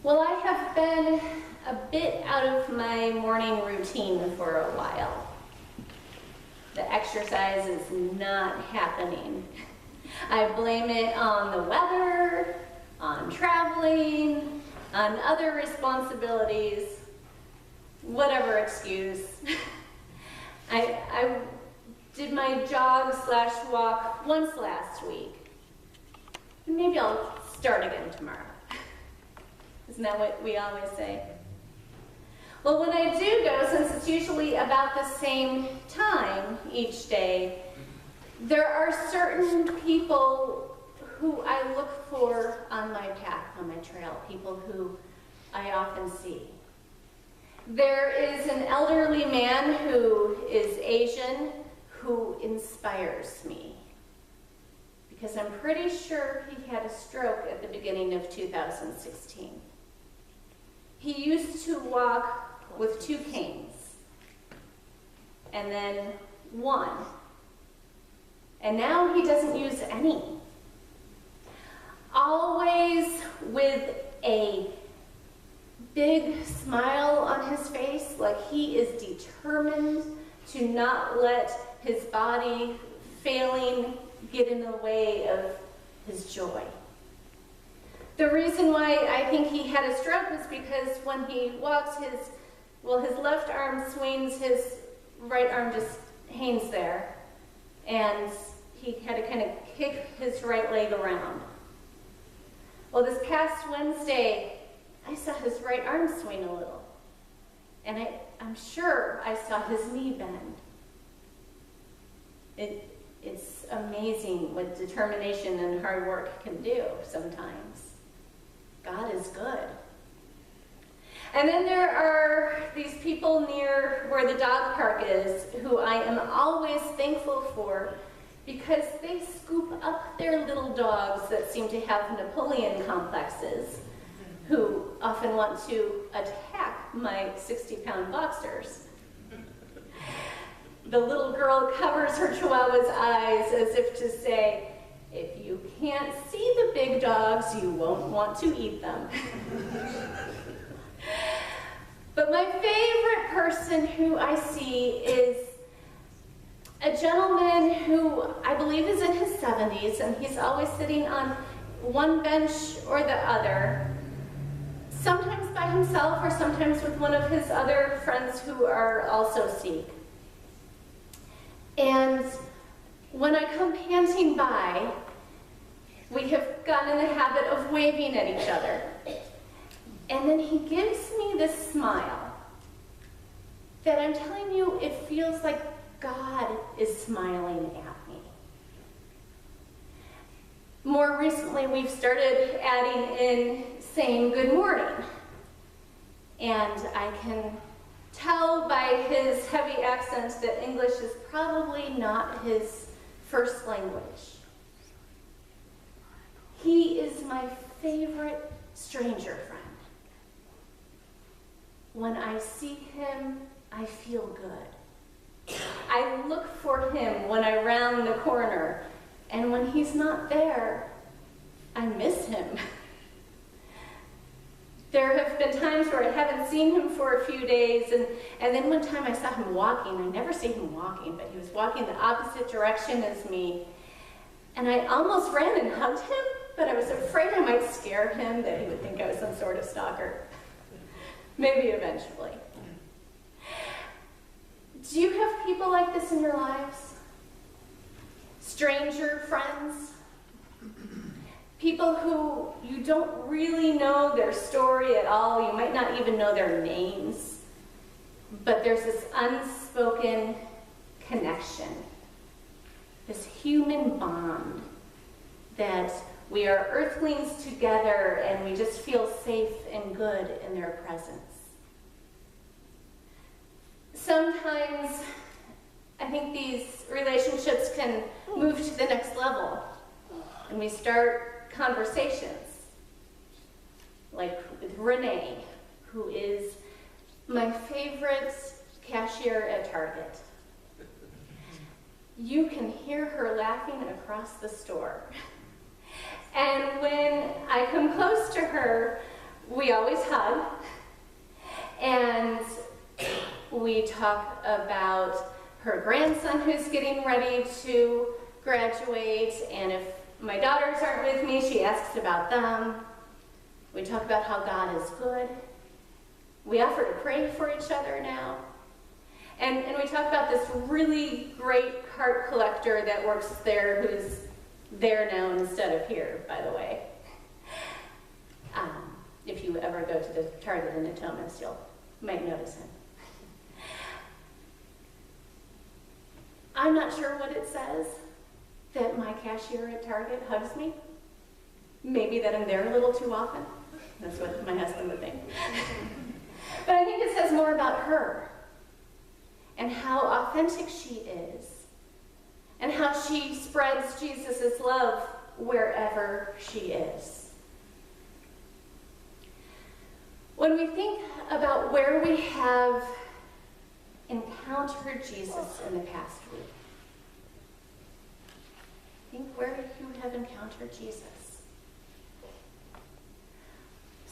Well, I have been a bit out of my morning routine for a while. The exercise is not happening. I blame it on the weather, on traveling, on other responsibilities, whatever excuse. I did my jog/walk once last week. Maybe I'll start again tomorrow. Isn't that what we always say? Well, when I do go, since it's usually about the same time each day, there are certain people who I look for on my path, on my trail, people who I often see. There is an elderly man who is Asian who inspires me, because I'm pretty sure he had a stroke at the beginning of 2016. He used to walk with 2 canes, and then 1. And now he doesn't use any. Always with a big smile on his face, like he is determined to not let his body failing get in the way of his joy. The reason why I think he had a stroke was because when he walks, his left arm swings, his right arm just hangs there, and he had to kind of kick his right leg around. Well, this past Wednesday, I saw his right arm swing a little, and I'm sure I saw his knee bend. It's amazing what determination and hard work can do sometimes. God is good. And then there are these people near where the dog park is who I am always thankful for, because they scoop up their little dogs that seem to have Napoleon complexes, who often want to attack my 60-pound boxers. The little girl covers her chihuahua's eyes as if to say, if you can't see the big dogs, you won't want to eat them. But my favorite person who I see is a gentleman who I believe is in his 70s, and he's always sitting on one bench or the other, sometimes by himself or sometimes with one of his other friends who are also Sikh. And when I come panting by, we have gotten in the habit of waving at each other. And then he gives me this smile that I'm telling you, it feels like God is smiling at me. More recently, we've started adding in saying good morning. And I can tell by his heavy accent that English is probably not his first language. He is my favorite stranger friend. When I see him, I feel good. I look for him when I round the corner, and when he's not there, I miss him. There have been times where I haven't seen him for a few days, and then one time I saw him walking. I never see him walking, but he was walking the opposite direction as me, and I almost ran and hugged him, but I was afraid I might scare him, that he would think I was some sort of stalker. Maybe eventually. Do you have people like this in your lives? Stranger friends? People who you don't really know their story at all. You might not even know their names. But there's this unspoken connection, this human bond that we are earthlings together, and we just feel safe and good in their presence. Sometimes I think these relationships can move to the next level, and we start conversations, like with Renee, who is my favorite cashier at Target. You can hear her laughing across the store. And when I come close to her, we always hug, and we talk about her grandson who's getting ready to graduate, and if my daughters aren't with me, she asks about them. We talk about how God is good. We offer to pray for each other now. And we talk about this really great cart collector that works there, who's there now instead of here, by the way. If you ever go to the Target in Natomas, you might notice him. I'm not sure what it says that my cashier at Target hugs me. Maybe that I'm there a little too often. That's what my husband would think. But I think it says more about her and how authentic she is and how she spreads Jesus' love wherever she is. When we think about where we have encountered Jesus in the past week, think where you have encountered Jesus.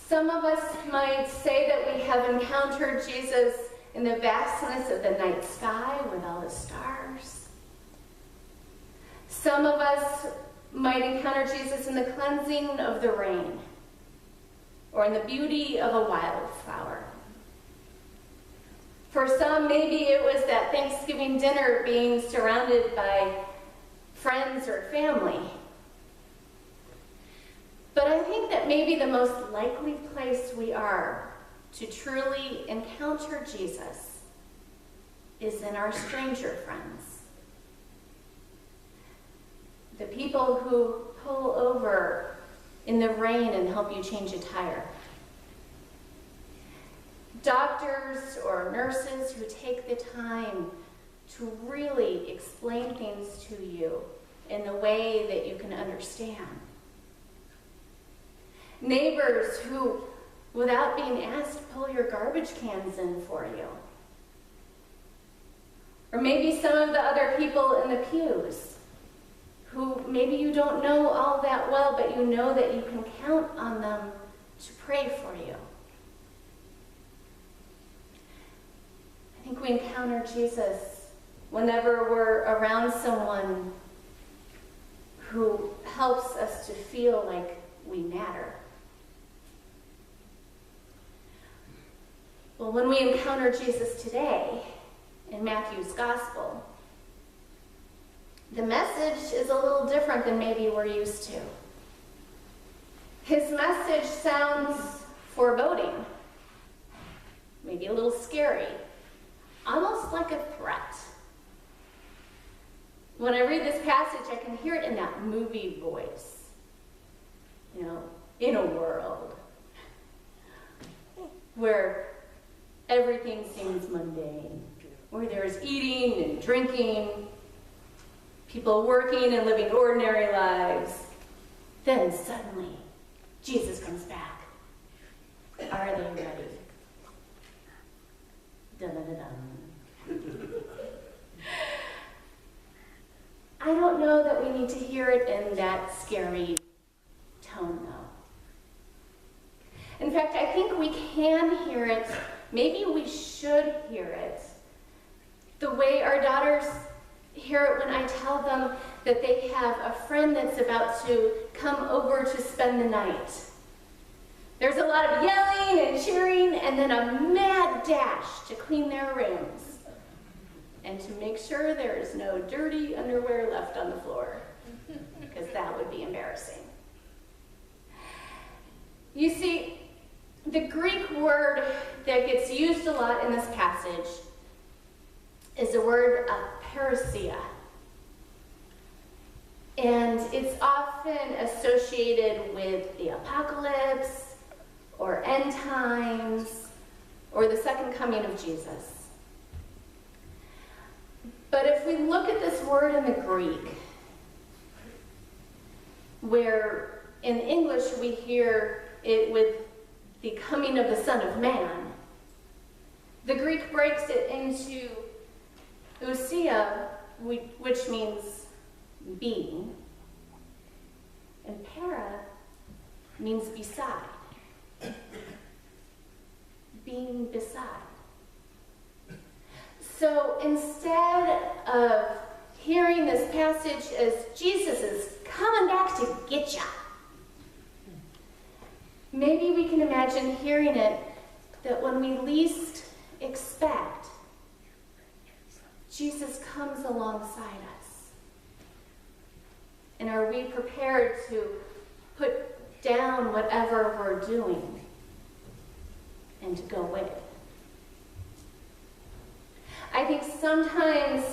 Some of us might say that we have encountered Jesus in the vastness of the night sky with all the stars. Some of us might encounter Jesus in the cleansing of the rain, or in the beauty of a wildflower. For some, maybe it was that Thanksgiving dinner being surrounded by friends or family. But I think that maybe the most likely place we are to truly encounter Jesus is in our stranger friends. The people who pull over in the rain and help you change a tire. Doctors or nurses who take the time to really explain things to you in the way that you can understand. Neighbors who, without being asked, pull your garbage cans in for you. Or maybe some of the other people in the pews who maybe you don't know all that well, but you know that you can count on them to pray for you. I think we encounter Jesus whenever we're around someone who helps us to feel like we matter. Well, when we encounter Jesus today in Matthew's Gospel, the message is a little different than maybe we're used to. His message sounds foreboding, maybe a little scary, almost like a threat. When I read this passage, I can hear it in that movie voice. You know, in a world where everything seems mundane, where there's eating and drinking, people working and living ordinary lives. Then suddenly, Jesus comes back. Are they ready? Dun-dun-dun-dun. I don't know that we need to hear it in that scary tone, though. In fact, I think we can hear it, maybe we should hear it, the way our daughters hear it when I tell them that they have a friend that's about to come over to spend the night. There's a lot of yelling and cheering, and then a mad dash to clean their rooms and to make sure there is no dirty underwear left on the floor, because that would be embarrassing. You see, the Greek word that gets used a lot in this passage is the word parousia. And it's often associated with the apocalypse, or end times, or the second coming of Jesus. But if we look at this word in the Greek, where in English we hear it with the coming of the Son of Man, the Greek breaks it into ousia, which means being, and para means beside. being beside. So instead of hearing this passage as Jesus is coming back to get ya, maybe we can imagine hearing it that when we least expect, Jesus comes alongside us. And are we prepared to put down whatever we're doing and to go with it? I think sometimes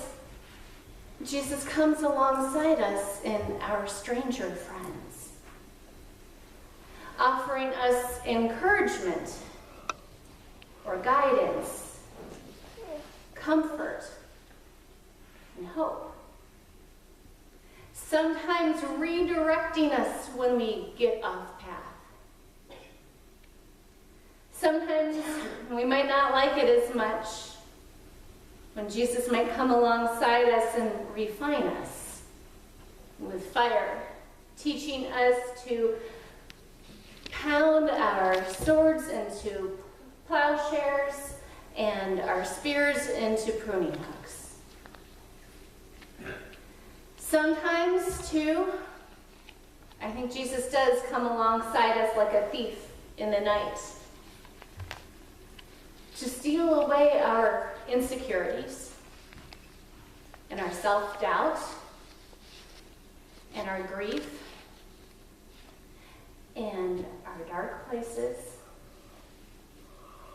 Jesus comes alongside us in our stranger friends, offering us encouragement or guidance, comfort, and hope. Sometimes redirecting us when we get off path. Sometimes we might not like it as much when Jesus might come alongside us and refine us with fire, teaching us to pound our swords into plowshares and our spears into pruning hooks. Sometimes, too, I think Jesus does come alongside us like a thief in the night to steal away our insecurities and our self-doubt and our grief and our dark places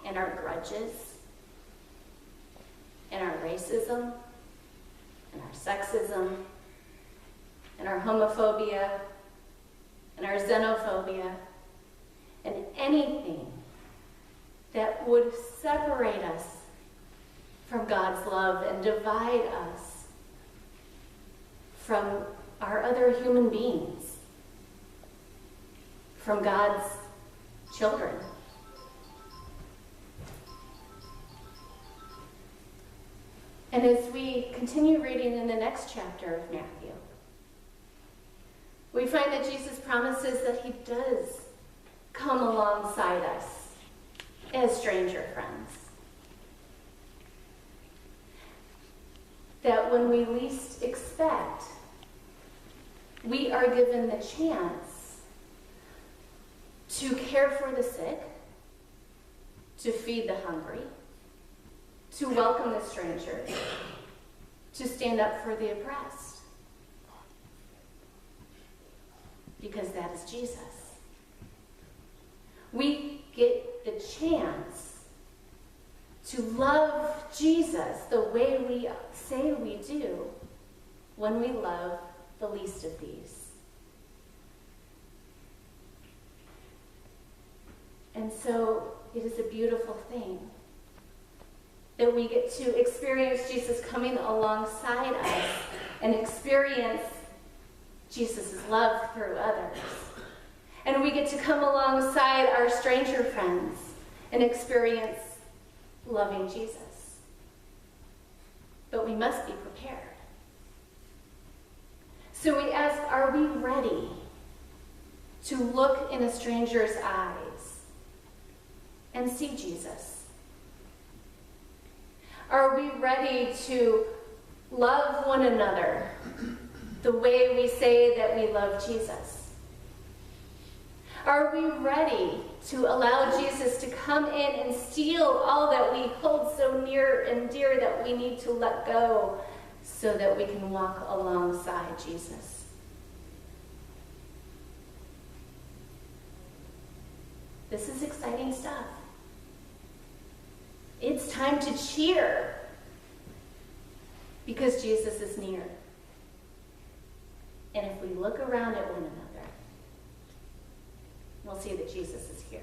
and our grudges and our racism and our sexism and our homophobia and our xenophobia and anything that would separate us from God's love and divide us from our other human beings, from God's children. And as we continue reading in the next chapter of Matthew, we find that Jesus promises that he does come alongside us as stranger friends. That when we least expect, we are given the chance to care for the sick, to feed the hungry, to welcome the stranger, to stand up for the oppressed. Because that is Jesus. We get the chance to love Jesus the way we say we do when we love the least of these. And so it is a beautiful thing that we get to experience Jesus coming alongside us and experience Jesus' love through others. And we get to come alongside our stranger friends and experience loving Jesus. But we must be prepared. So we ask, are we ready to look in a stranger's eyes and see Jesus? Are we ready to love one another the way we say that we love Jesus? Are we ready to allow Jesus to come in and steal all that we hold so near and dear that we need to let go so that we can walk alongside Jesus? This is exciting stuff. It's time to cheer because Jesus is near. And if we look around at one another, we'll see that Jesus is here.